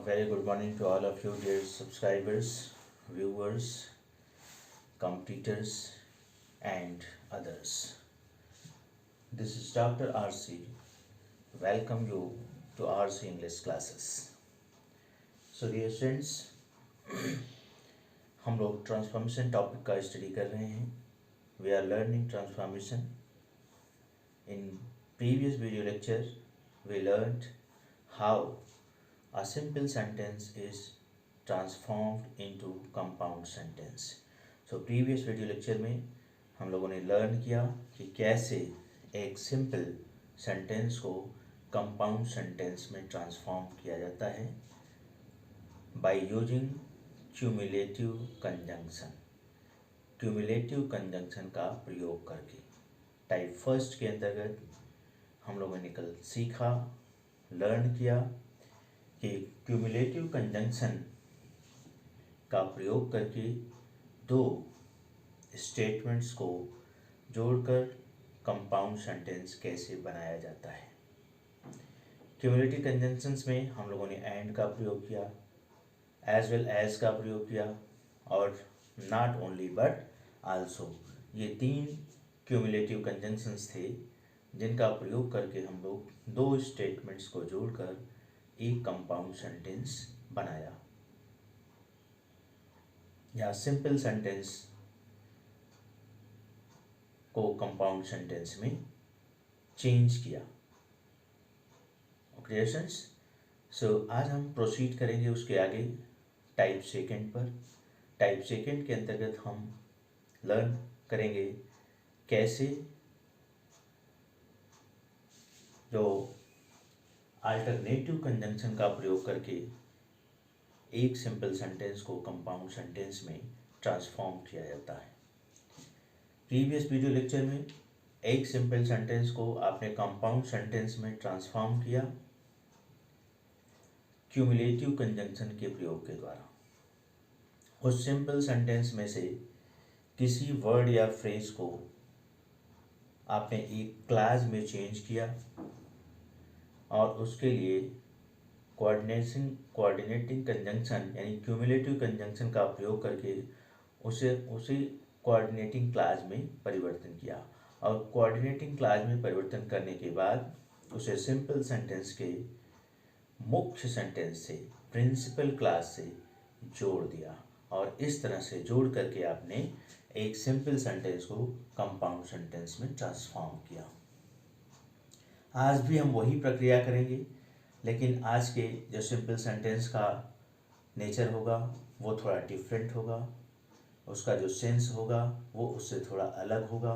very good morning to all of you, dear subscribers, viewers, competitors, and others. This is Dr. RC. Welcome you to RC English classes. So, dear students, हम लोग transformation topic का study कर रहे हैं. We are learning transformation. In previous video lecture we learned how a simple sentence is transformed into compound sentence. So previous video lecture में हम लोगों ने लर्न किया कि कैसे एक सिंपल सेंटेंस को कंपाउंड सेंटेंस में ट्रांसफॉर्म किया जाता है by using cumulative conjunction. Cumulative conjunction का प्रयोग करके टाइप फर्स्ट के अंतर्गत हम लोगों ने कल सीखा, लर्न किया कि क्यूमुलेटिव कंजंक्शन का प्रयोग करके दो स्टेटमेंट्स को जोड़कर कंपाउंड सेंटेंस कैसे बनाया जाता है. क्यूमुलेटिव कंजंक्शंस में हम लोगों ने एंड का प्रयोग किया, एज वेल एज का प्रयोग किया और नॉट ओनली बट आल्सो. ये तीन क्यूमुलेटिव कंजंक्शंस थे जिनका प्रयोग करके हम लोग दो स्टेटमेंट्स को जोड़कर एक कंपाउंड सेंटेंस बनाया या सिंपल सेंटेंस को कंपाउंड सेंटेंस में चेंज किया. ओके स्टूडेंट्स, सो आज हम प्रोसीड करेंगे उसके आगे टाइप सेकंड पर. टाइप सेकंड के अंतर्गत हम लर्न करेंगे कैसे जो अल्टरनेटिव कंजंक्शन का प्रयोग करके एक सिंपल सेंटेंस को कंपाउंड सेंटेंस में ट्रांसफॉर्म किया जाता है. प्रीवियस वीडियो लेक्चर में एक सिंपल सेंटेंस को आपने कंपाउंड सेंटेंस में ट्रांसफॉर्म किया क्यूमुलेटिव कंजंक्शन के प्रयोग के द्वारा. उस सिंपल सेंटेंस में से किसी वर्ड या फ्रेज को आपने एक क्लास में चेंज किया और उसके लिए कोऑर्डिनेटिंग कंजंक्शन यानी क्यूमुलेटिव कंजंक्शन का प्रयोग करके उसे कोऑर्डिनेटिंग क्लास में परिवर्तन किया और कोऑर्डिनेटिंग क्लास में परिवर्तन करने के बाद उसे सिंपल सेंटेंस के मुख्य सेंटेंस से प्रिंसिपल क्लास से जोड़ दिया और इस तरह से जोड़ करके आपने एक सिंपल सेंटेंस को कंपाउंड सेंटेंस में ट्रांसफॉर्म किया. आज भी हम वही प्रक्रिया करेंगे, लेकिन आज के जो सिंपल सेंटेंस का नेचर होगा वो थोड़ा डिफरेंट होगा, उसका जो सेंस होगा वो उससे थोड़ा अलग होगा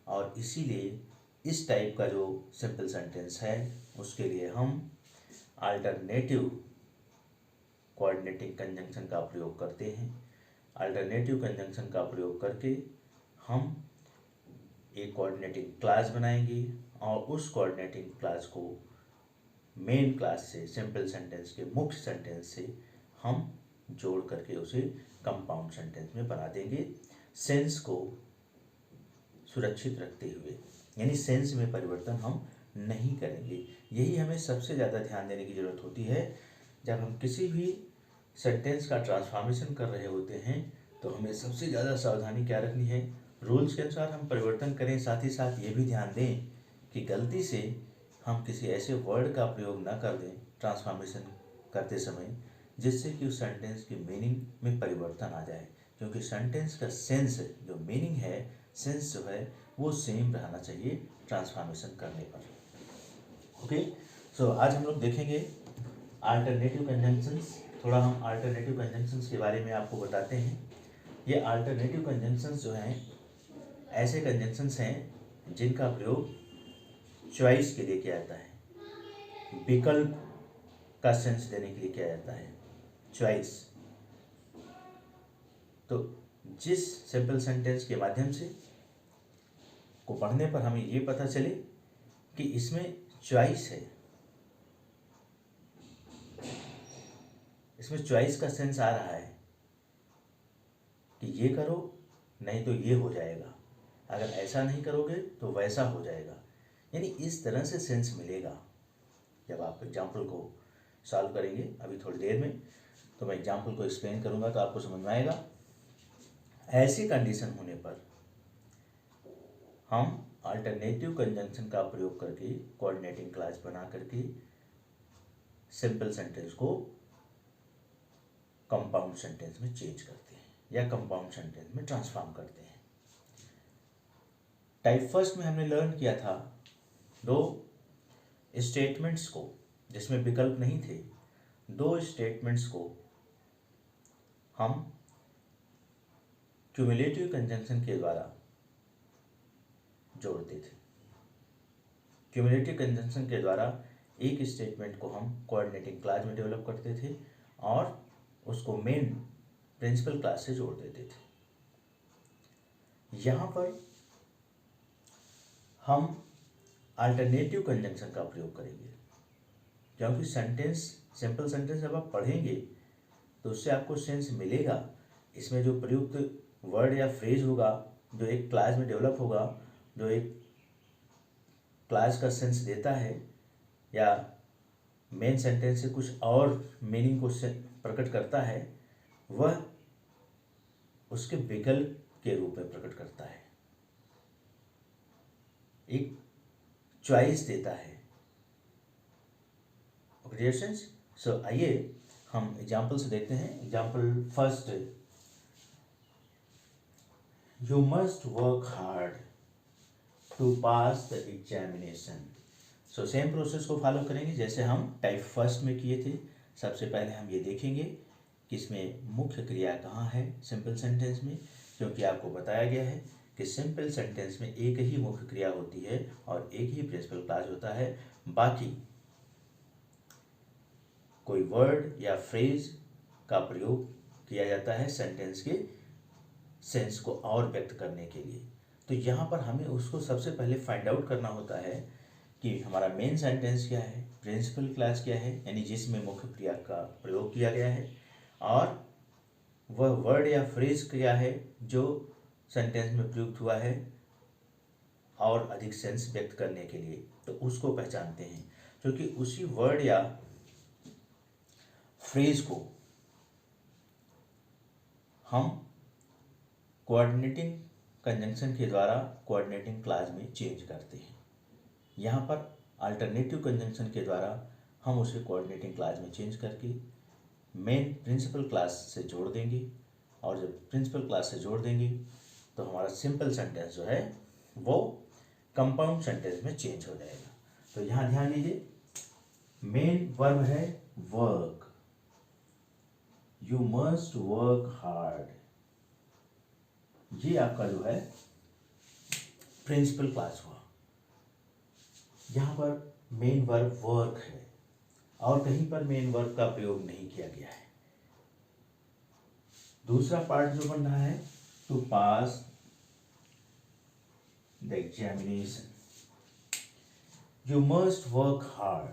और इसीलिए इस टाइप का जो सिंपल सेंटेंस है उसके लिए हम अल्टरनेटिव कोऑर्डिनेटिंग कंजंक्शन का प्रयोग करते हैं. अल्टरनेटिव कंजंक्शन का प्रयोग करके हम एक कोऑर्डिनेटिंग क्लास बनाएंगे और उस कोऑर्डिनेटिंग क्लास को मेन क्लास से सिंपल सेंटेंस के मुख्य सेंटेंस से हम जोड़ करके उसे कंपाउंड सेंटेंस में बना देंगे, सेंस को सुरक्षित रखते हुए. यानी सेंस में परिवर्तन हम नहीं करेंगे. यही हमें सबसे ज़्यादा ध्यान देने की ज़रूरत होती है जब हम किसी भी सेंटेंस का ट्रांसफॉर्मेशन कर रहे होते हैं. तो हमें सबसे ज़्यादा सावधानी क्या रखनी है, रूल्स के अनुसार हम परिवर्तन करें, साथ ही साथ ये भी ध्यान दें कि गलती से हम किसी ऐसे वर्ड का प्रयोग ना कर दें ट्रांसफॉर्मेशन करते समय जिससे कि उस सेंटेंस की मीनिंग में परिवर्तन आ जाए, क्योंकि सेंटेंस का सेंस जो मीनिंग है, सेंस जो है वो सेम रहना चाहिए ट्रांसफॉर्मेशन करने पर. ओके, सो आज हम लोग देखेंगे अल्टरनेटिव कंजंक्शंस. थोड़ा हम अल्टरनेटिव कंजंक्शंस के बारे में आपको बताते हैं. ये अल्टरनेटिव कंजंक्शंस जो हैं ऐसे कंजंक्शंस हैं जिनका प्रयोग चॉइस के लिए किया जाता है, विकल्प का सेंस देने के लिए किया जाता है. चॉइस. तो जिस सिंपल सेंटेंस के माध्यम से को पढ़ने पर हमें ये पता चले कि इसमें चॉइस है, इसमें चॉइस का सेंस आ रहा है कि ये करो नहीं तो ये हो जाएगा, अगर ऐसा नहीं करोगे तो वैसा हो जाएगा. यानी इस तरह से सेंस मिलेगा जब आप एग्जाम्पल को सॉल्व करेंगे अभी थोड़ी देर में। तो मैं एग्जाम्पल को एक्सप्लेन करूँगा तो आपको समझ में आएगा। ऐसी कंडीशन होने पर हम अल्टरनेटिव कंजंक्शन का प्रयोग करके कोऑर्डिनेटिंग क्लॉज बना करके सिंपल सेंटेंस को कंपाउंड सेंटेंस में चेंज करते हैं या कंपाउंड सेंटेंस में ट्रांसफॉर्म करते हैं। टाइप फर्स्ट में हमने लर्न किया था दो स्टेटमेंट्स को, जिसमें विकल्प नहीं थे, दो स्टेटमेंट्स को हम क्यूमुलेटिव कंजंक्शन के द्वारा जोड़ते थे। क्यूमुलेटिव कंजंक्शन के द्वारा एक स्टेटमेंट को हम कोऑर्डिनेटिंग क्लॉज में डेवलप करते थे और उसको मेन प्रिंसिपल क्लॉज से जोड़ देते थे। यहाँ पर हम अल्टरनेटिव कंजंक्शन का प्रयोग करेंगे, क्योंकि सेंटेंस, सिंपल सेंटेंस जब आप पढ़ेंगे तो उससे आपको सेंस मिलेगा। इसमें जो प्रयुक्त वर्ड या फ्रेज होगा, जो एक क्लॉज में डेवलप होगा, जो एक क्लॉज का सेंस देता है या मेन सेंटेंस से कुछ और मीनिंग को प्रकट करता है, वह उसके विकल्प के रूप में प्रकट करता है, एक चॉइस देता है। ओके स्टूडेंट्स, सो आइए हम एग्जाम्पल से देखते हैं। Example first, you must work hard to pass the examination. So same process को फॉलो करेंगे जैसे हम टाइप फर्स्ट में किए थे। सबसे पहले हम ये देखेंगे कि इसमें मुख्य क्रिया कहाँ है सिंपल सेंटेंस में, क्योंकि आपको बताया गया है कि सिंपल सेंटेंस में एक ही मुख्य क्रिया होती है और एक ही प्रिंसिपल क्लॉज होता है। बाकी कोई वर्ड या फ्रेज का प्रयोग किया जाता है सेंटेंस के सेंस को और व्यक्त करने के लिए। तो यहाँ पर हमें उसको सबसे पहले फाइंड आउट करना होता है कि हमारा मेन सेंटेंस क्या है, प्रिंसिपल क्लॉज क्या है, यानी जिसमें मुख्य क्रिया का प्रयोग किया गया है, और वह वर्ड या फ्रेज क्या है जो सेंटेंस में प्रयुक्त हुआ है और अधिक सेंस व्यक्त करने के लिए, तो उसको पहचानते हैं। क्योंकि उसी वर्ड या फ्रेज को हम कोऑर्डिनेटिंग कंजंक्शन के द्वारा कोऑर्डिनेटिंग क्लॉज में चेंज करते हैं। यहाँ पर अल्टरनेटिव कंजंक्शन के द्वारा हम उसे कोऑर्डिनेटिंग क्लॉज में चेंज करके मेन प्रिंसिपल क्लॉज से जोड़ देंगे, और जब प्रिंसिपल क्लॉज से जोड़ देंगे तो हमारा सिंपल सेंटेंस जो है वो कंपाउंड सेंटेंस में चेंज हो जाएगा। तो यहाँ ध्यान दीजिए, मेन वर्ब है work, you must work hard, ये आपका जो है प्रिंसिपल क्लॉज हुआ। यहाँ पर मेन वर्ब वर्क है और कहीं पर मेन वर्ब का प्रयोग नहीं किया गया है। दूसरा पार्ट जो बन रहा है, to pass the examination, you must work hard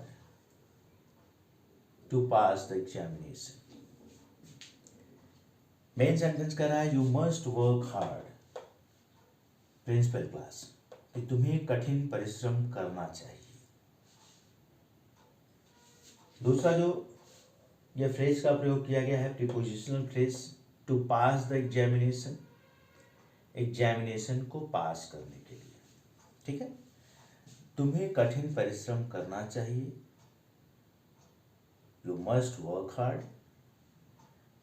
to pass the examination. Main sentence कह रहा है you must work hard, principal clause, कि तुम्हें कठिन परिश्रम करना चाहिए। दूसरा जो यह फ्रेज का प्रयोग किया गया है, prepositional phrase, to pass the examination, examination को पास करने के लिए, ठीक है। तुम्हें कठिन परिश्रम करना चाहिए, you must work hard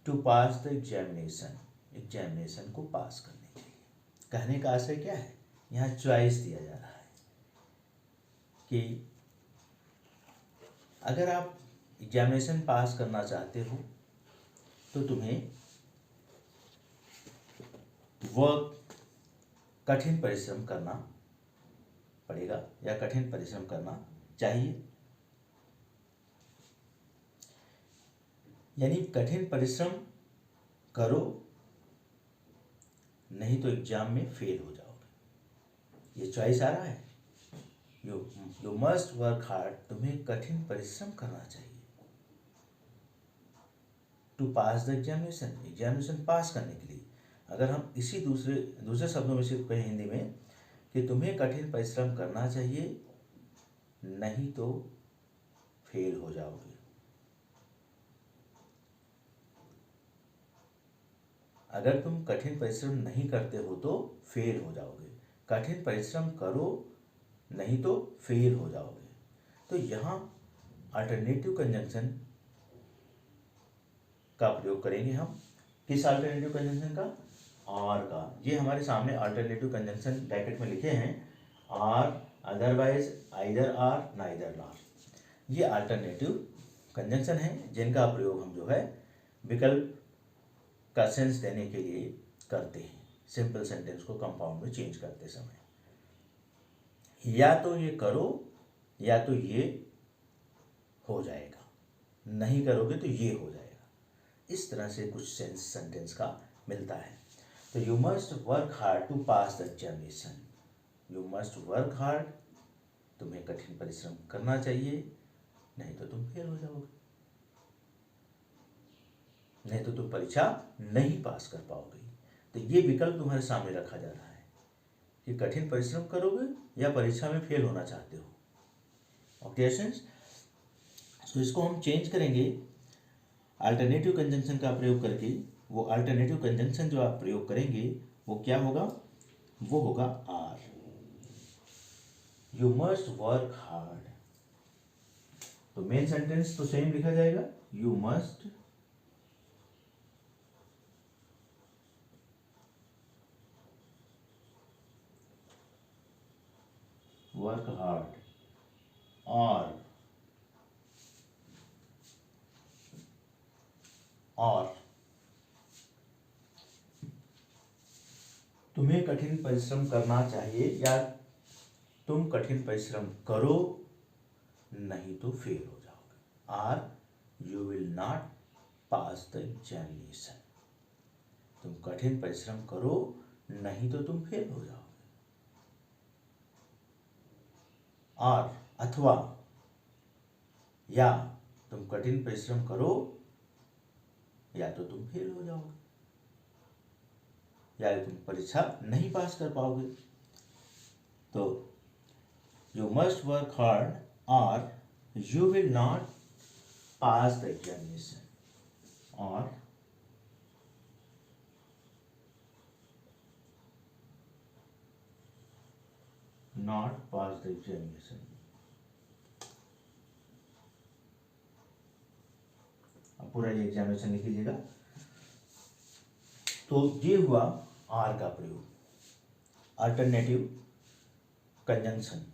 to pass the examination, examination को पास करने के लिए। कहने का आशय क्या है, यहाँ चॉइस दिया जा रहा है कि अगर आप एग्जामिनेशन पास करना चाहते हो तो तुम्हें वर्क, कठिन परिश्रम करना पड़ेगा या कठिन परिश्रम करना चाहिए। यानी कठिन परिश्रम करो, नहीं तो एग्जाम में फेल हो जाओगे। ये चॉइस आ रहा है, यू मस्ट वर्क हार्ड, तुम्हें कठिन परिश्रम करना चाहिए to pass the examination, examination pass करने के लिए। अगर हम इसी दूसरे शब्दों में से कहें हिंदी में कि तुम्हें कठिन परिश्रम करना चाहिए, नहीं तो फेल हो जाओगे। अगर तुम कठिन परिश्रम नहीं करते हो तो फेल हो जाओगे, कठिन परिश्रम करो नहीं तो फेल हो जाओगे। तो यहाँ अल्टरनेटिव कंजंक्शन का प्रयोग करेंगे हम। किस अल्टरनेटिव कंजंक्शन का? और का। ये हमारे सामने अल्टरनेटिव कंजंक्शन ब्रैकेट में लिखे हैं, or, otherwise, either or, neither or. ये अल्टरनेटिव कंजंक्शन है जिनका प्रयोग हम जो है विकल्प का सेंस देने के लिए करते हैं, सिंपल सेंटेंस को कंपाउंड में चेंज करते समय। या तो ये करो या तो ये हो जाएगा, नहीं करोगे तो ये हो जाएगा। इस तरह से कुछ सेंस सेंटेंस का मिलता है। तो you must work hard to pass the examination. You must work hard, तुम्हें कठिन परिश्रम करना चाहिए, नहीं तो तुम फेल हो जाओगे, नहीं तो तुम परीक्षा नहीं पास कर पाओगे। तो ये विकल्प तुम्हारे सामने रखा जा रहा है कि कठिन परिश्रम करोगे या परीक्षा में फेल होना चाहते हो। ओके स्टूडेंट्स, तो इसको हम चेंज करेंगे अल्टरनेटिव कंजंक्शन का प्रयोग करके। वो अल्टरनेटिव कंजंक्शन जो आप प्रयोग करेंगे वो क्या होगा? वो होगा or. You must work hard. तो मेन सेंटेंस तो सेम लिखा जाएगा, यू मस्ट वर्क हार्ड, और तुम्हें कठिन परिश्रम करना चाहिए या तुम कठिन परिश्रम करो नहीं तो फेल हो जाओगे। Or you will not pass the examination. तुम कठिन परिश्रम करो नहीं तो तुम फेल हो जाओगे। और अथवा या तुम कठिन परिश्रम करो या तो तुम फेल हो जाओगे, या तुम परीक्षा नहीं पास कर पाओगे। तो यू मस्ट वर्क हार्ड और you will not pass the examination, और नॉट पास द एग्जामिनेशन। अब पूरा ये एग्जामिनेशन लिख लीजिएगा। तो ये हुआ आर का प्रयोग, alternative conjunction.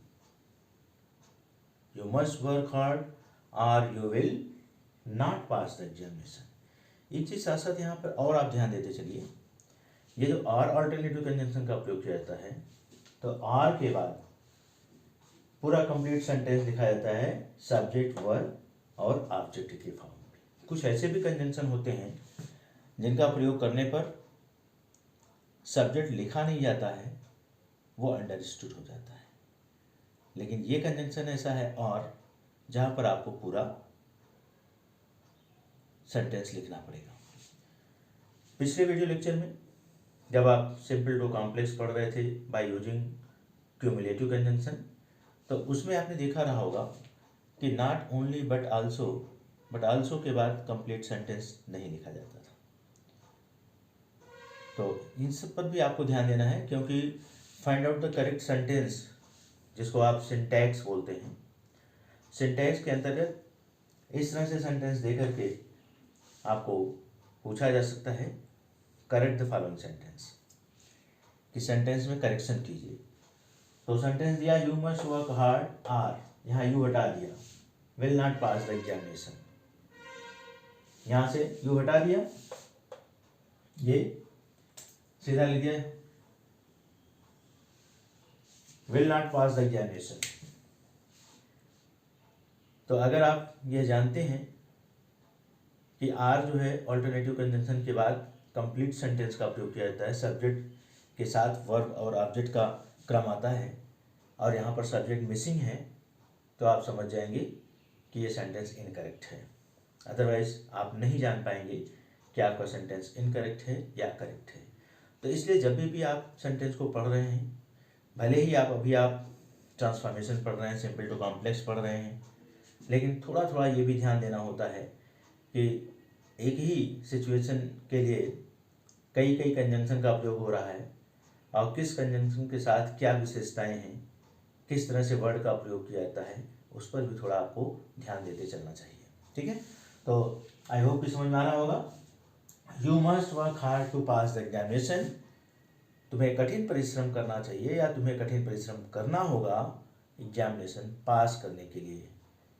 You must work hard और you will not pass the examination. एक चीज साथ साथ यहाँ पर और आप ध्यान देते चलिए, ये जो आर अल्टरनेटिव कंजंक्शन का प्रयोग किया जाता है, तो आर के बाद पूरा कंप्लीट सेंटेंस लिखा जाता है सब्जेक्ट, वर्ब और ऑब्जेक्ट के फॉर्म में। कुछ ऐसे भी कंजंक्शन होते हैं जिनका प्रयोग करने पर सब्जेक्ट लिखा नहीं जाता है, वो अंडरस्टूड हो जाता है। लेकिन ये कंजंक्शन ऐसा है और जहाँ पर आपको पूरा सेंटेंस लिखना पड़ेगा। पिछले वीडियो लेक्चर में जब आप सिंपल टू कॉम्प्लेक्स पढ़ रहे थे बाय यूजिंग क्यूमुलेटिव कंजंक्शन, तो उसमें आपने देखा रहा होगा कि नॉट ओनली बट आल्सो के बाद कंप्लीट सेंटेंस नहीं लिखा जाता था। तो इन सब पर भी आपको ध्यान देना है, क्योंकि find out the correct sentence, जिसको आप सिंटैक्स बोलते हैं, सिंटैक्स के अंतर्गत इस तरह से सेंटेंस दे करके आपको पूछा जा सकता है करेक्ट द फॉलोइंग सेंटेंस, कि सेंटेंस में करेक्शन कीजिए। तो सेंटेंस दिया you must work hard, or, यहाँ यू हटा दिया, will not pass the examination, यहाँ से यू हटा दिया, ये सीधा लिख दिया will not pass the examination. तो अगर आप ये जानते हैं कि आर जो है ऑल्टरनेटिव कंजंक्शन के बाद कंप्लीट सेंटेंस का प्रयोग किया जाता है, सब्जेक्ट के साथ वर्ब और ऑब्जेक्ट का क्रम आता है, और यहाँ पर सब्जेक्ट मिसिंग है, तो आप समझ जाएंगे कि ये सेंटेंस इनकरेक्ट है। अदरवाइज आप नहीं जान पाएंगे कि आपका सेंटेंस इनकरेक्ट है या करेक्ट है। तो इसलिए जब भी आप सेंटेंस को पढ़ रहे हैं, भले ही आप ट्रांसफॉर्मेशन पढ़ रहे हैं, सिंपल टू कॉम्प्लेक्स पढ़ रहे हैं, लेकिन थोड़ा थोड़ा ये भी ध्यान देना होता है कि एक ही सिचुएशन के लिए कई कई कंजंक्शन का प्रयोग हो रहा है और किस कंजंक्शन के साथ क्या विशेषताएं हैं, किस तरह से वर्ड का प्रयोग किया जाता है, उस पर भी थोड़ा आपको ध्यान देते चलना चाहिए। ठीक है, तो आई होप कि समझ में आ रहा होगा। You must work hard to pass the examination. तुम्हें कठिन परिश्रम करना चाहिए या तुम्हें कठिन परिश्रम करना होगा एग्जामिनेशन पास करने के लिए।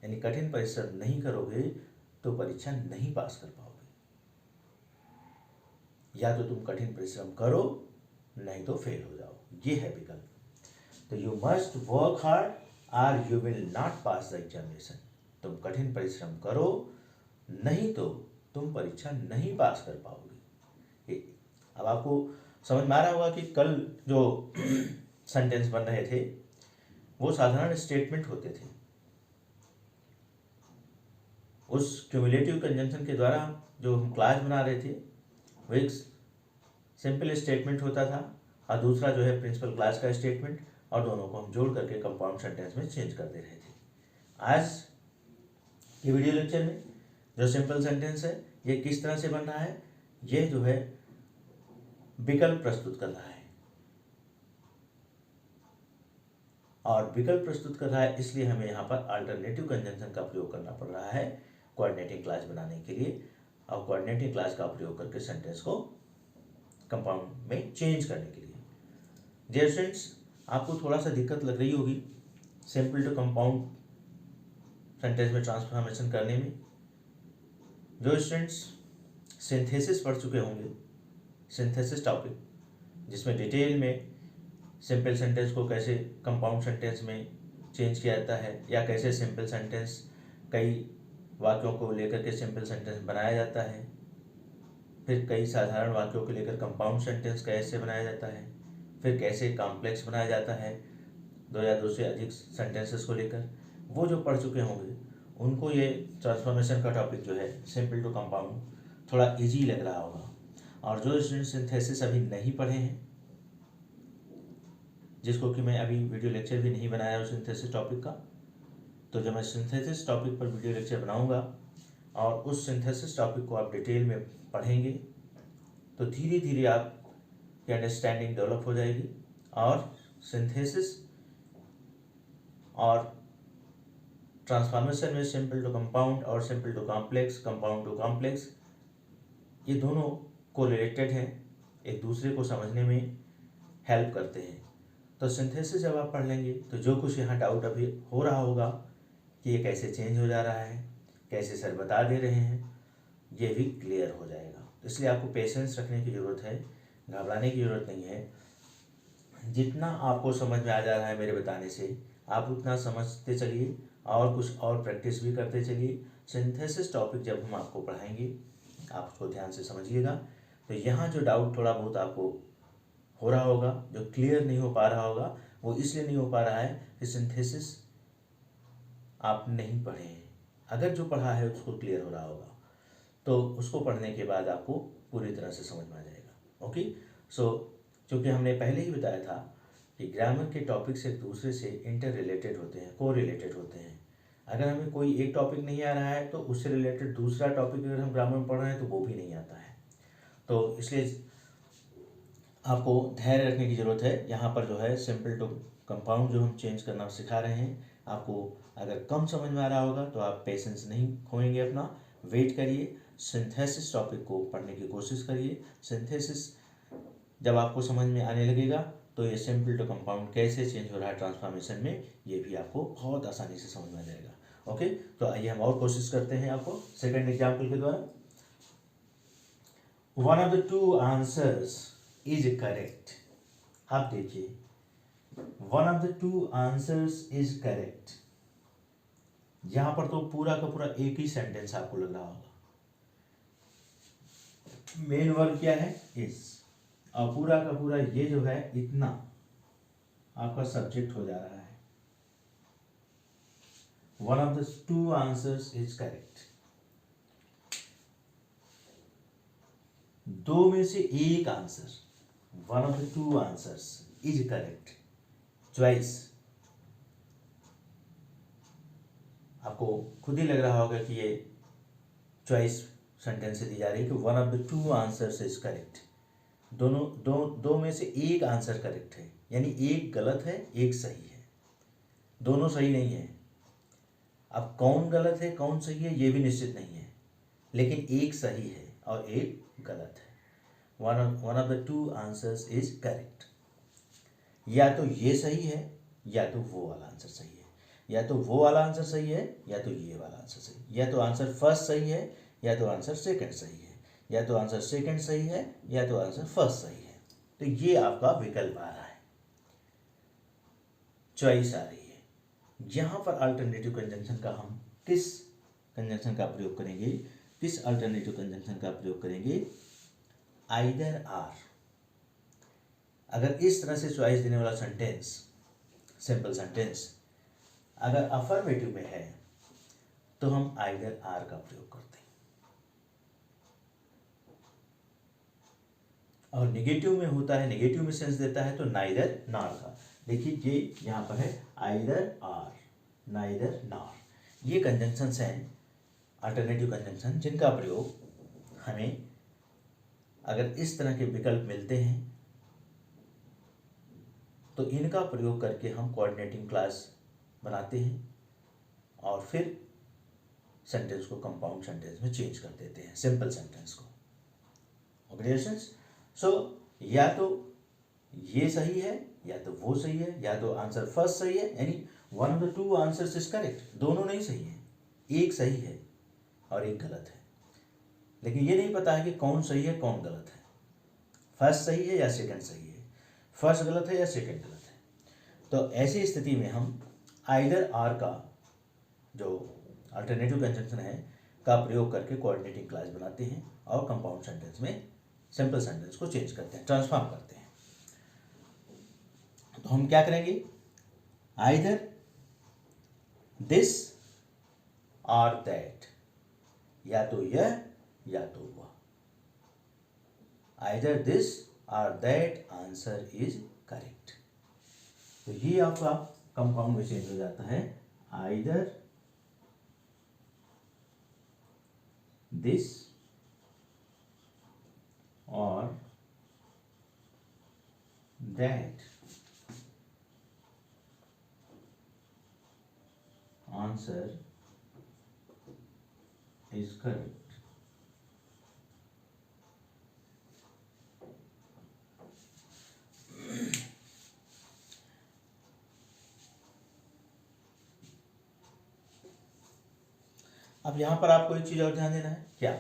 यानी कठिन परिश्रम नहीं करोगे तो परीक्षा नहीं पास कर पाओगे। या तो तुम कठिन परिश्रम करो, नहीं तो फेल हो जाओ, ये है विकल्प। तो यू मस्ट वर्क हार्ड और you will not pass the examination. तुम कठिन परिश्रम करो, नहीं तो तुम परीक्षा नहीं पास कर पाओगे। अब आपको समझ में आ रहा होगा कि कल जो सेंटेंस बन रहे थे वो साधारण स्टेटमेंट होते थे। उस क्यूमुलेटिव कंजंक्शन के द्वारा जो हम क्लास बना रहे थे वो एक सिंपल स्टेटमेंट होता था और दूसरा जो है प्रिंसिपल क्लास का स्टेटमेंट, और दोनों को हम जोड़ करके कंपाउंड सेंटेंस में चेंज करते रहे थे। आज ये वीडियो लेक्चर में जो सिंपल सेंटेंस है ये किस तरह से बन रहा है, ये जो है विकल्प प्रस्तुत कर रहा है। और विकल्प प्रस्तुत कर रहा है इसलिए हमें यहाँ पर अल्टरनेटिव कंजंक्शन का प्रयोग करना पड़ रहा है कोऑर्डिनेटिंग क्लास बनाने के लिए, और कोऑर्डिनेटिंग क्लास का प्रयोग करके सेंटेंस को कंपाउंड में चेंज करने के लिए। डियर स्टूडेंट्स, आपको थोड़ा सा दिक्कत लग रही होगी सिंपल टू कंपाउंड सेंटेंस में ट्रांसफॉर्मेशन करने में। जो स्टूडेंट्स सिंथेसिस पढ़ चुके होंगे, सिंथेसिस टॉपिक जिसमें डिटेल में सिंपल सेंटेंस को कैसे कंपाउंड सेंटेंस में चेंज किया जाता है, या कैसे सिंपल सेंटेंस कई वाक्यों को लेकर के सिंपल सेंटेंस बनाया जाता है, फिर कई साधारण वाक्यों को लेकर कंपाउंड सेंटेंस कैसे बनाया जाता है, फिर कैसे कॉम्प्लेक्स बनाया जाता है दो या दो से अधिक सेंटेंसेस को लेकर, वो जो पढ़ चुके होंगे उनको ये ट्रांसफॉर्मेशन का टॉपिक जो है सिंपल टू कंपाउंड थोड़ा इजी लग रहा होगा। और जो स्टूडेंट सिंथेसिस अभी नहीं पढ़े हैं, जिसको कि मैं अभी वीडियो लेक्चर भी नहीं बनाया उस सिंथेसिस टॉपिक का, तो जब मैं सिंथेसिस टॉपिक पर वीडियो लेक्चर बनाऊंगा और उस सिंथेसिस टॉपिक को आप डिटेल में पढ़ेंगे तो धीरे धीरे आपकी अंडरस्टैंडिंग डेवलप हो जाएगी। और सिंथेसिस और ट्रांसफॉर्मेशन में सिंपल टू कंपाउंड और simple to complex, compound to complex, ये दोनों को रिलेटेड हैं, एक दूसरे को समझने में हेल्प करते हैं। तो सिंथेसिस जब आप पढ़ लेंगे तो जो कुछ यहाँ डाउट अभी हो रहा होगा कि ये कैसे चेंज हो जा रहा है, कैसे सर बता दे रहे हैं, ये भी क्लियर हो जाएगा। इसलिए आपको पेशेंस रखने की ज़रूरत है, घबराने की ज़रूरत नहीं है। जितना आपको समझ में आ जा रहा है मेरे बताने से, आप उतना समझते चलिए और कुछ और प्रैक्टिस भी करते चलिए। सिंथेसिस टॉपिक जब हम आपको पढ़ाएंगे आप उसको ध्यान से समझिएगा। तो यहाँ जो डाउट थोड़ा बहुत आपको हो रहा होगा, जो क्लियर नहीं हो पा रहा होगा, वो इसलिए नहीं हो पा रहा है कि सिंथेसिस आप नहीं पढ़े हैं। अगर जो पढ़ा है उसको क्लियर हो रहा होगा तो उसको पढ़ने के बाद आपको पूरी तरह से समझ में आ जाएगा। ओके, सो क्योंकि हमने पहले ही बताया था कि ग्रामर के टॉपिक्स एक दूसरे से इंटर रिलेटेड होते हैं, को रिलेटेड होते हैं। अगर हमें कोई एक टॉपिक नहीं आ रहा है तो उससे रिलेटेड दूसरा टॉपिक अगर हम ग्रामर में पढ़ रहे हैं तो वो भी नहीं आता है। तो इसलिए आपको धैर्य रखने की ज़रूरत है। यहाँ पर जो है सिंपल टू कंपाउंड जो हम चेंज करना सिखा रहे हैं, आपको अगर कम समझ में आ रहा होगा तो आप पेशेंस नहीं खोएंगे अपना, वेट करिए, सिंथेसिस टॉपिक को पढ़ने की कोशिश करिए। सिंथेसिस जब आपको समझ में आने लगेगा तो ये सिंपल टू कंपाउंड कैसे चेंज हो रहा है ट्रांसफॉर्मेशन में, ये भी आपको बहुत आसानी से समझ में आ जाएगा। ओके, तो आइए हम और कोशिश करते हैं आपको सेकंड एग्जाम्पल के द्वारा। One of the two answers is correct. आप देखिए, one of the two answers is correct. यहां पर तो पूरा का पूरा एक ही सेंटेंस आपको लग रहा होगा। मेन वर्ब क्या है, इज, और पूरा का पूरा ये जो है इतना आपका सब्जेक्ट हो जा रहा है। One of the two answers is correct. दो में से एक answer, one of the two answers is correct. Choice, आपको खुद ही लग रहा होगा कि ये चॉइस सेंटेंस से दी जा रही है कि one of the two answers is correct. दोनों दो में से एक आंसर करेक्ट है, यानी एक गलत है एक सही है, दोनों सही नहीं है। अब कौन गलत है कौन सही है ये भी निश्चित नहीं है, लेकिन एक सही है और एक गलत है। One of the two answers is correct. या तो ये सही है या तो वो वाला आंसर सही है, या तो वो वाला आंसर सही है या तो ये वाला आंसर सही है, या तो आंसर फर्स्ट सही है या तो आंसर सेकंड सही है, या तो आंसर सेकंड सही है या तो आंसर फर्स्ट सही है। तो ये आपका विकल्प आ रहा है, चॉइस आ रही है। यहाँ पर अल्टरनेटिव कंजंक्शन का हम किस कंजंक्शन का प्रयोग करेंगे, किस अल्टरनेटिव कंजंक्शन का प्रयोग करेंगे? Either or. अगर इस तरह से चॉइस देने वाला सेंटेंस, सिंपल सेंटेंस अगर अफर्मेटिव में है तो हम आइदर आर का प्रयोग करते हैं, और नेगेटिव में होता है, नेगेटिव में सेंस देता है तो नाइदर नॉर का। देखिए ये यहाँ पर है आइदर आर, नाइदर नॉर। ये कंजंक्शंस हैं अल्टरनेटिव कंजंक्शन, जिनका प्रयोग हमें अगर इस तरह के विकल्प मिलते हैं तो इनका प्रयोग करके हम कोऑर्डिनेटिंग क्लास बनाते हैं और फिर सेंटेंस को कंपाउंड सेंटेंस में चेंज कर देते हैं, सिंपल सेंटेंस को। ओके सो या तो ये सही है या तो वो सही है, या तो आंसर फर्स्ट सही है, यानी one of the two answers is correct. दोनों नहीं सही है, एक सही है और एक गलत है, लेकिन ये नहीं पता है कि कौन सही है कौन गलत है, फर्स्ट सही है या सेकंड सही है, फर्स्ट गलत है या सेकंड गलत है। तो ऐसी स्थिति में हम आइदर आर का जो अल्टरनेटिव कंजंक्शन है का प्रयोग करके कोऑर्डिनेटिंग क्लास बनाते हैं और कंपाउंड सेंटेंस में सिंपल सेंटेंस को चेंज करते हैं, ट्रांसफॉर्म करते हैं। तो हम क्या करेंगे? आइदर दिस और दैट, या तो यह या तो वह। आइदर दिस और दैट आंसर इज करेक्ट। तो ये आपका कंपाउंड में चेंज हो जाता है, आइदर दिस और दैट आंसर इज करेक्ट। अब यहां पर आपको एक चीज और ध्यान देना है, क्या?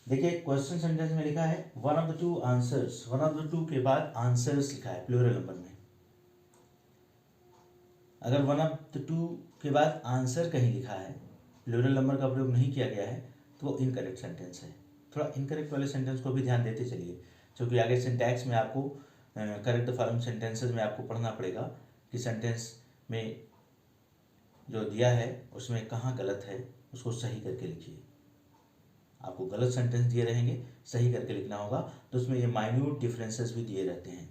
देखिए क्वेश्चन सेंटेंस में लिखा है one of the two answers, one of the to के बाद आंसर्स लिखा है प्लूरल नंबर में। अगर वन ऑफ द टू के बाद आंसर कहीं लिखा है, प्लूरल नंबर का प्रयोग नहीं किया गया है, तो वो इनकरेक्ट सेंटेंस है। थोड़ा इनकरेक्ट वाले सेंटेंस को भी ध्यान देते चलिए, क्योंकि आगे सिंटैक्स में आपको करेक्ट फॉर्म सेंटेंसेस में आपको पढ़ना पड़ेगा कि सेंटेंस में जो दिया है उसमें कहाँ गलत है, उसको सही करके लिखिए। आपको गलत सेंटेंस दिए रहेंगे, सही करके लिखना होगा, तो उसमें ये माइन्यूट डिफरेंसेस भी दिए रहते हैं,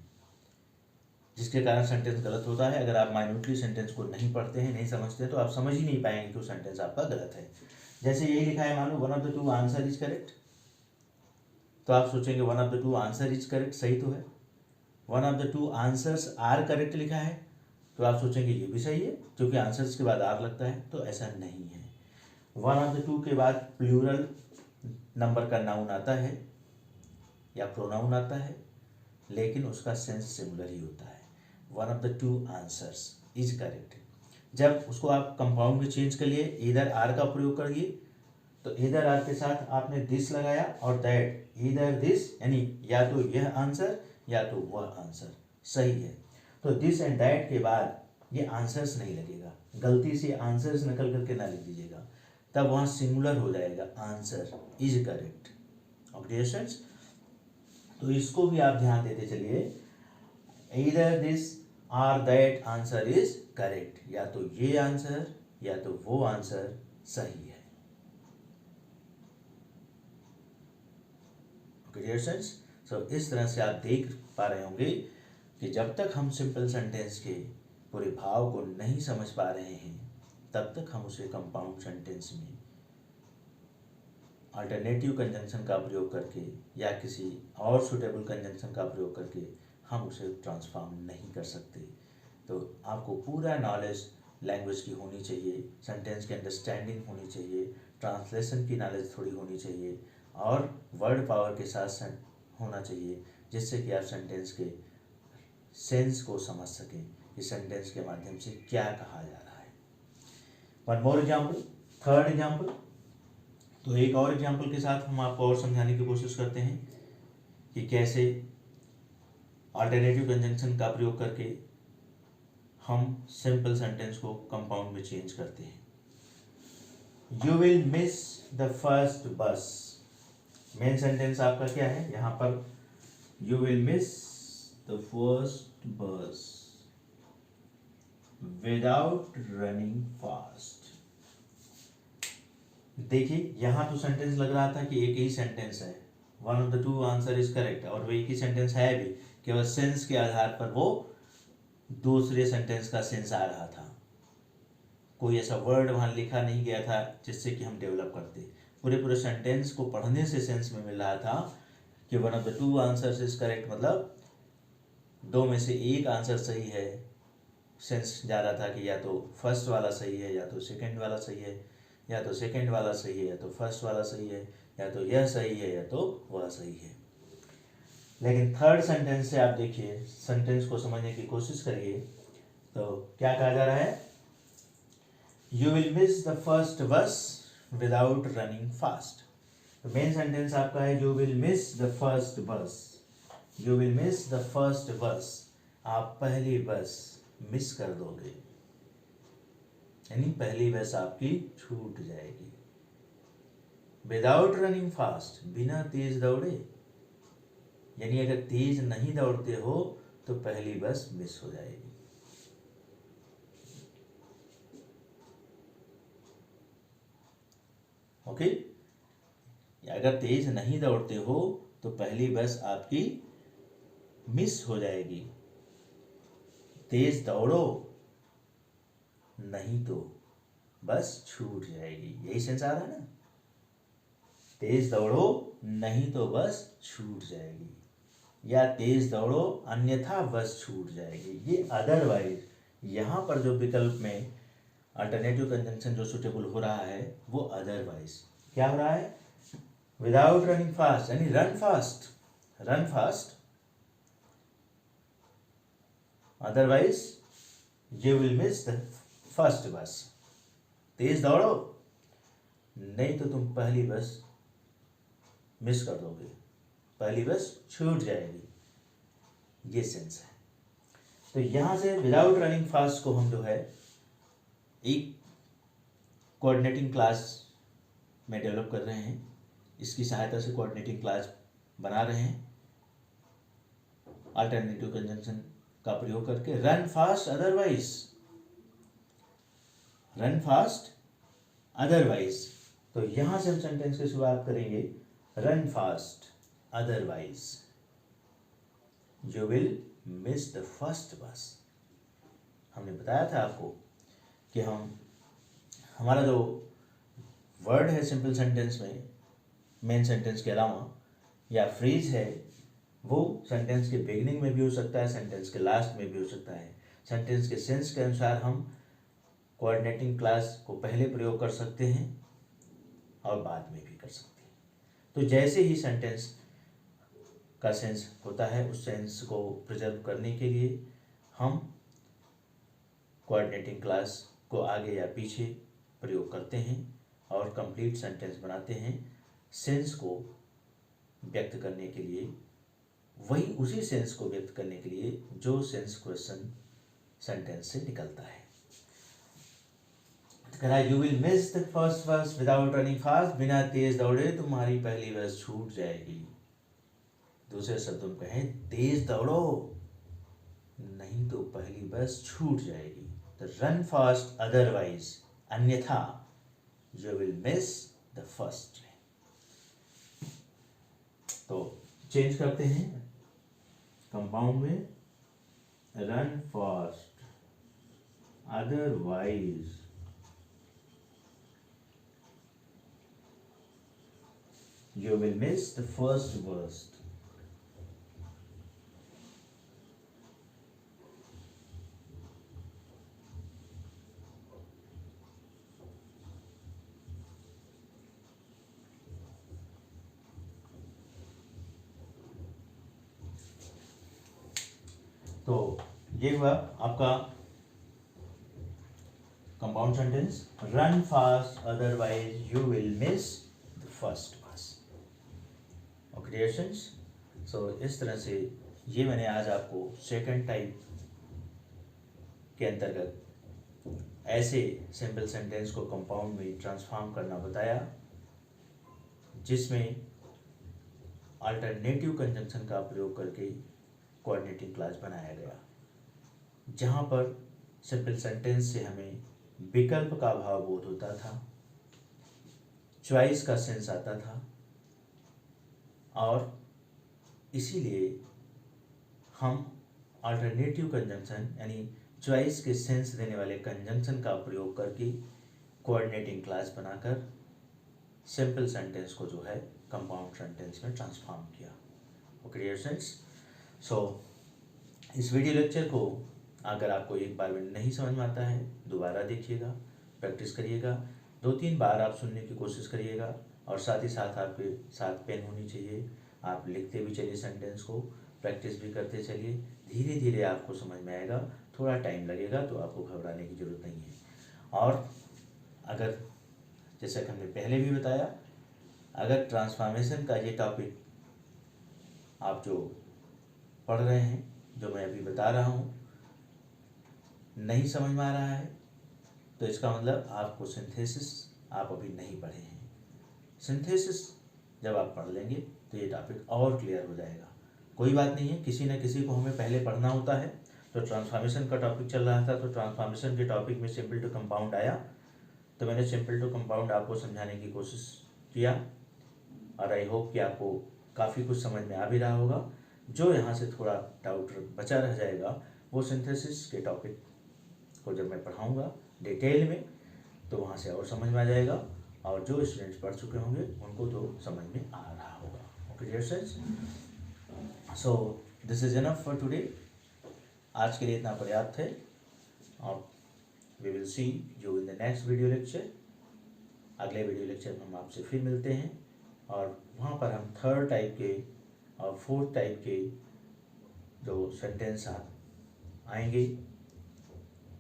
जिसके कारण सेंटेंस गलत होता है। अगर आप माइन्यूटली सेंटेंस को नहीं पढ़ते हैं, नहीं समझते हैं, तो आप समझ ही नहीं पाएंगे कि वो सेंटेंस आपका गलत है। जैसे यही लिखा है, मान लो one of the two answer is correct, तो आप सोचेंगे one of the two answer is correct, सही तो है। One of the two answers are correct लिखा है, तो आप सोचेंगे ये भी सही है, क्योंकि आंसर्स के बाद आर लगता है, तो ऐसा नहीं है। वन ऑफ द टू के बाद प्लूरल नंबर का नाउन आता है या प्रोनाउन आता है, लेकिन उसका सेंस सिमिलर ही होता है। One of the two answers is correct. जब उसको आप कंपाउंड में चेंज करिए, इधर आर का प्रयोग करिए, तो इधर आर के साथ आपने दिस लगाया और दैट, इधर दिस, यानी या तो यह आंसर या तो वह आंसर सही है। तो दिस एंड दैट के बाद ये आंसर्स नहीं लगेगा, गलती से आंसर्स नकल करके ना लिख दीजिएगा, तब वहाँ सिंगुलर हो जाएगा, answer is correct. Okay students, तो इसको भी आप ध्यान देते चलिए, इधर दिस और दैट आंसर इज करेक्ट, या तो ये आंसर या तो वो आंसर सही है। ओके स्टूडेंट्स, सो इस तरह से आप देख पा रहे होंगे कि जब तक हम सिंपल सेंटेंस के पूरे भाव को नहीं समझ पा रहे हैं, तब तक हम उसे कंपाउंड सेंटेंस में अल्टरनेटिव कंजंक्शन का प्रयोग करके या किसी और सुटेबल कंजंक्शन का प्रयोग करके हम उसे ट्रांसफॉर्म नहीं कर सकते। तो आपको पूरा नॉलेज लैंग्वेज की होनी चाहिए, सेंटेंस की अंडरस्टैंडिंग होनी चाहिए, ट्रांसलेशन की नॉलेज थोड़ी होनी चाहिए और वर्ड पावर के साथ साथ होना चाहिए, जिससे कि आप सेंटेंस के सेंस को समझ सकें कि सेंटेंस के माध्यम से क्या कहा जा रहा है। One more example, third example. तो एक और एग्जाम्पल के साथ हम आपको और समझाने की कोशिश करते हैं कि कैसे अल्टरनेटिव कंजंक्शन का प्रयोग करके हम सिंपल सेंटेंस को कंपाउंड में चेंज करते हैं। You will miss the first बस। मेन सेंटेंस आपका क्या है यहाँ पर? You will miss the first bus without running fast. देखिए यहाँ तो सेंटेंस लग रहा था कि एक ही सेंटेंस है, one of the two answer is correct, और वो एक ही सेंटेंस है भी, केवल सेंस के आधार पर वो दूसरे सेंटेंस का सेंस आ रहा था। कोई ऐसा वर्ड वहाँ लिखा नहीं गया था जिससे कि हम डेवलप करते। पूरे सेंटेंस को पढ़ने से सेंस में मिल रहा था कि one of the two answers is correct, मतलब दो में से एक आंसर सही है। सेंस जा रहा था कि या तो फर्स्ट वाला सही है या तो सेकंड वाला सही है, या तो सेकंड वाला सही है या तो फर्स्ट वाला सही है, या तो यह सही है या तो वह सही है। लेकिन थर्ड सेंटेंस से आप देखिए, सेंटेंस को समझने की कोशिश करिए, तो क्या कहा जा रहा है? You will miss the first bus without running fast. तो मेन सेंटेंस आपका है you will miss the first bus. You will miss the first bus, आप पहली बस मिस कर दोगे, यानी पहली बस आपकी छूट जाएगी। विदाउट रनिंग फास्ट, बिना तेज दौड़े, यानी अगर तेज नहीं दौड़ते हो तो पहली बस मिस हो जाएगी। ओके, अगर तेज नहीं दौड़ते हो तो पहली बस आपकी मिस हो जाएगी। तेज दौड़ो, नहीं तो बस छूट जाएगी। यही सेंस आ रहा है ना? तेज दौड़ो नहीं तो बस छूट जाएगी, या तेज दौड़ो अन्यथा बस छूट जाएगी। ये अदरवाइज, यहाँ पर जो विकल्प में अल्टरनेटिव कंजंक्शन जो सुटेबल हो रहा है वो अदरवाइज क्या हो रहा है? विदाउट रनिंग फास्ट, यानी run fast, run fast, otherwise you will miss the first बस। तेज दौड़ो नहीं तो तुम पहली बस मिस कर दोगे, पहली बस छूट जाएगी। ये सेंस है। तो यहां से विदाउट रनिंग फास्ट को हम जो है एक कोऑर्डिनेटिंग क्लास में डेवलप कर रहे हैं। इसकी सहायता से कोऑर्डिनेटिंग क्लास बना रहे हैं अल्टरनेटिव कंजंक्शन का प्रयोग करके। Run fast otherwise, run fast otherwise. तो यहां से हम सेंटेंस की शुरुआत करेंगे, run fast otherwise you will miss the first बस। हमने बताया था आपको कि हमारा जो वर्ड है सिंपल सेंटेंस में, मेन सेंटेंस के अलावा या फ्रेज है, वो सेंटेंस के बिगिनिंग में भी हो सकता है, सेंटेंस के लास्ट में भी हो सकता है। सेंटेंस के सेंस के अनुसार हम कोऑर्डिनेटिंग क्लास को पहले प्रयोग कर सकते हैं और बाद में भी कर सकते हैं। तो जैसे ही सेंटेंस का सेंस होता है, उस सेंस को प्रिजर्व करने के लिए हम कोऑर्डिनेटिंग क्लास को आगे या पीछे प्रयोग करते हैं और कंप्लीट सेंटेंस बनाते हैं। सेंस को व्यक्त करने के लिए, वही उसी सेंस को व्यक्त करने के लिए जो सेंस क्वेश्चन सेंटेंस से निकलता है। You will miss the first bus without running fast, बिना तेज दौड़े तुम्हारी पहली बस छूट जाएगी। दूसरे शब्दों में कहें, तेज दौड़ो नहीं तो पहली बस छूट जाएगी। तो रन फास्ट अदरवाइज, अन्यथा you will miss the first train. तो चेंज करते हैं कंपाउंड में, run fast otherwise You will miss the first verse. तो ये हुआ आपका compound sentence. Run fast otherwise you will miss the first bus. Okay dear students, so इस तरह से ये मैंने आज आपको सेकंड टाइप के अंतर्गत ऐसे सिंपल सेंटेंस को कंपाउंड में ट्रांसफॉर्म करना बताया, जिसमें अल्टरनेटिव कंजंक्शन का प्रयोग करके कोऑर्डिनेटिंग क्लास बनाया गया, जहाँ पर सिंपल सेंटेंस से हमें विकल्प का भाव बोध होता था, चॉइस का सेंस आता था, और इसीलिए हम अल्टरनेटिव कंजंक्शन यानी चॉइस के सेंस देने वाले कंजंक्शन का प्रयोग करके कोऑर्डिनेटिंग क्लास बनाकर सिंपल सेंटेंस को जो है कंपाउंड सेंटेंस में ट्रांसफॉर्म किया. ओके डियर स्टूडेंट्स, सो इस वीडियो लेक्चर को अगर आपको एक बार में नहीं समझ में आता है, दोबारा देखिएगा, प्रैक्टिस करिएगा, 2-3 बार आप सुनने की कोशिश करिएगा, और साथ ही साथ आपके साथ पेन होनी चाहिए. आप लिखते भी चलिए सेंटेंस को, प्रैक्टिस भी करते चलिए. धीरे धीरे आपको समझ में आएगा, थोड़ा टाइम लगेगा, तो आपको घबराने की ज़रूरत नहीं है. और अगर जैसा कि हमने पहले भी बताया, अगर ट्रांसफॉर्मेशन का ये टॉपिक आप जो पढ़ रहे हैं, जो मैं अभी बता रहा हूँ, नहीं समझ में आ रहा है, तो इसका मतलब आपको सिंथेसिस आप अभी नहीं पढ़े हैं. सिंथेसिस जब आप पढ़ लेंगे तो ये टॉपिक और क्लियर हो जाएगा. कोई बात नहीं है, किसी न किसी को हमें पहले पढ़ना होता है. तो ट्रांसफॉर्मेशन का टॉपिक चल रहा था, तो ट्रांसफॉर्मेशन के टॉपिक में सिंपल टू कंपाउंड आया, तो मैंने सिंपल टू कंपाउंड आपको समझाने की कोशिश किया, और आई होप कि आपको काफ़ी कुछ समझ में आ भी रहा होगा. जो यहाँ से थोड़ा डाउट बचा रह जाएगा, वो सिंथेसिस के टॉपिक को जब मैं पढ़ाऊँगा डिटेल में, तो वहाँ से और समझ में आ जाएगा, और जो स्टूडेंट्स पढ़ चुके होंगे उनको तो समझ में आ रहा होगा. Okay dear students, so this is enough for today. आज के लिए इतना पर्याप्त है, और we will see you in the next video lecture. अगले वीडियो लेक्चर में हम आपसे फिर मिलते हैं, और वहाँ पर हम थर्ड टाइप के और फोर्थ टाइप के जो सेंटेंस आएंगे,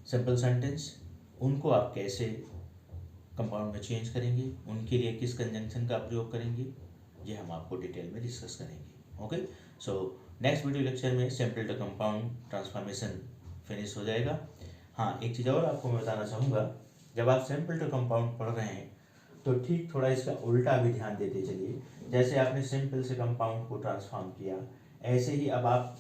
सिंपल सेंटेंस, उनको आप कैसे कंपाउंड में चेंज करेंगे, उनके लिए किस कंजंक्शन का प्रयोग करेंगे, ये हम आपको डिटेल में डिस्कस करेंगे. Okay, so next video lecture में simple to compound transformation finish हो जाएगा. हाँ, एक चीज़ और आपको मैं बताना चाहूँगा, जब आप सिंपल टू कंपाउंड पढ़ रहे हैं तो ठीक थोड़ा इसका उल्टा भी ध्यान देते चलिए. जैसे आपने सिंपल से कंपाउंड को ट्रांसफॉर्म किया, ऐसे ही अब आप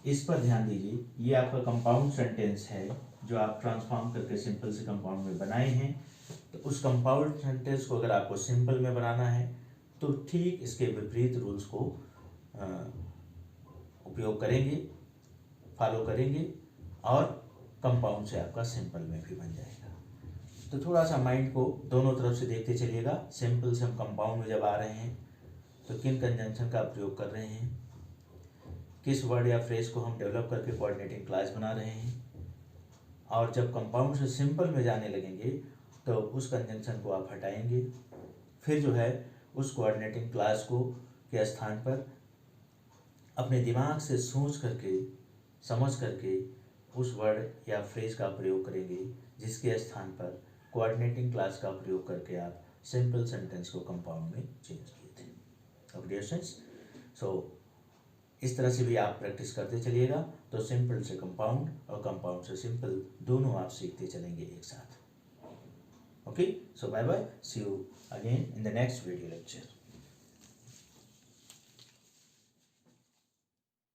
इस पर ध्यान दीजिए. ये आपका कंपाउंड सेंटेंस है जो आप ट्रांसफॉर्म करके सिंपल से कंपाउंड में बनाए हैं. तो उस कंपाउंड सेंटेंस को अगर आपको सिंपल में बनाना है, तो ठीक इसके विपरीत रूल्स को उपयोग करेंगे, फॉलो करेंगे, और कंपाउंड से आपका सिंपल में भी बन जाएगा. तो थोड़ा सा माइंड को दोनों तरफ से देखते चलिएगा. सिंपल से हम कंपाउंड में जब आ रहे हैं तो किन कंजंक्शन का प्रयोग कर रहे हैं, किस वर्ड या फ्रेज को हम डेवलप करके कोऑर्डिनेटिंग क्लास बना रहे हैं, और जब कंपाउंड से सिंपल में जाने लगेंगे तो उस कंजंक्शन को आप हटाएंगे. फिर जो है उस कोऑर्डिनेटिंग क्लास को के स्थान पर अपने दिमाग से सोच करके, समझ करके उस वर्ड या फ्रेज का प्रयोग करेंगे, जिसके स्थान पर कोऑर्डिनेटिंग क्लास का प्रयोग करके आप सिंपल सेंटेंस को कंपाउंड में चेंज किए थे. ओके डियर स्टूडेंट्स, सो इस तरह से भी आप प्रैक्टिस करते चलिएगा, तो सिंपल से कंपाउंड और कंपाउंड से सिंपल दोनों आप सीखते चलेंगे एक साथ. Okay, so bye bye, see you again in the next video lecture.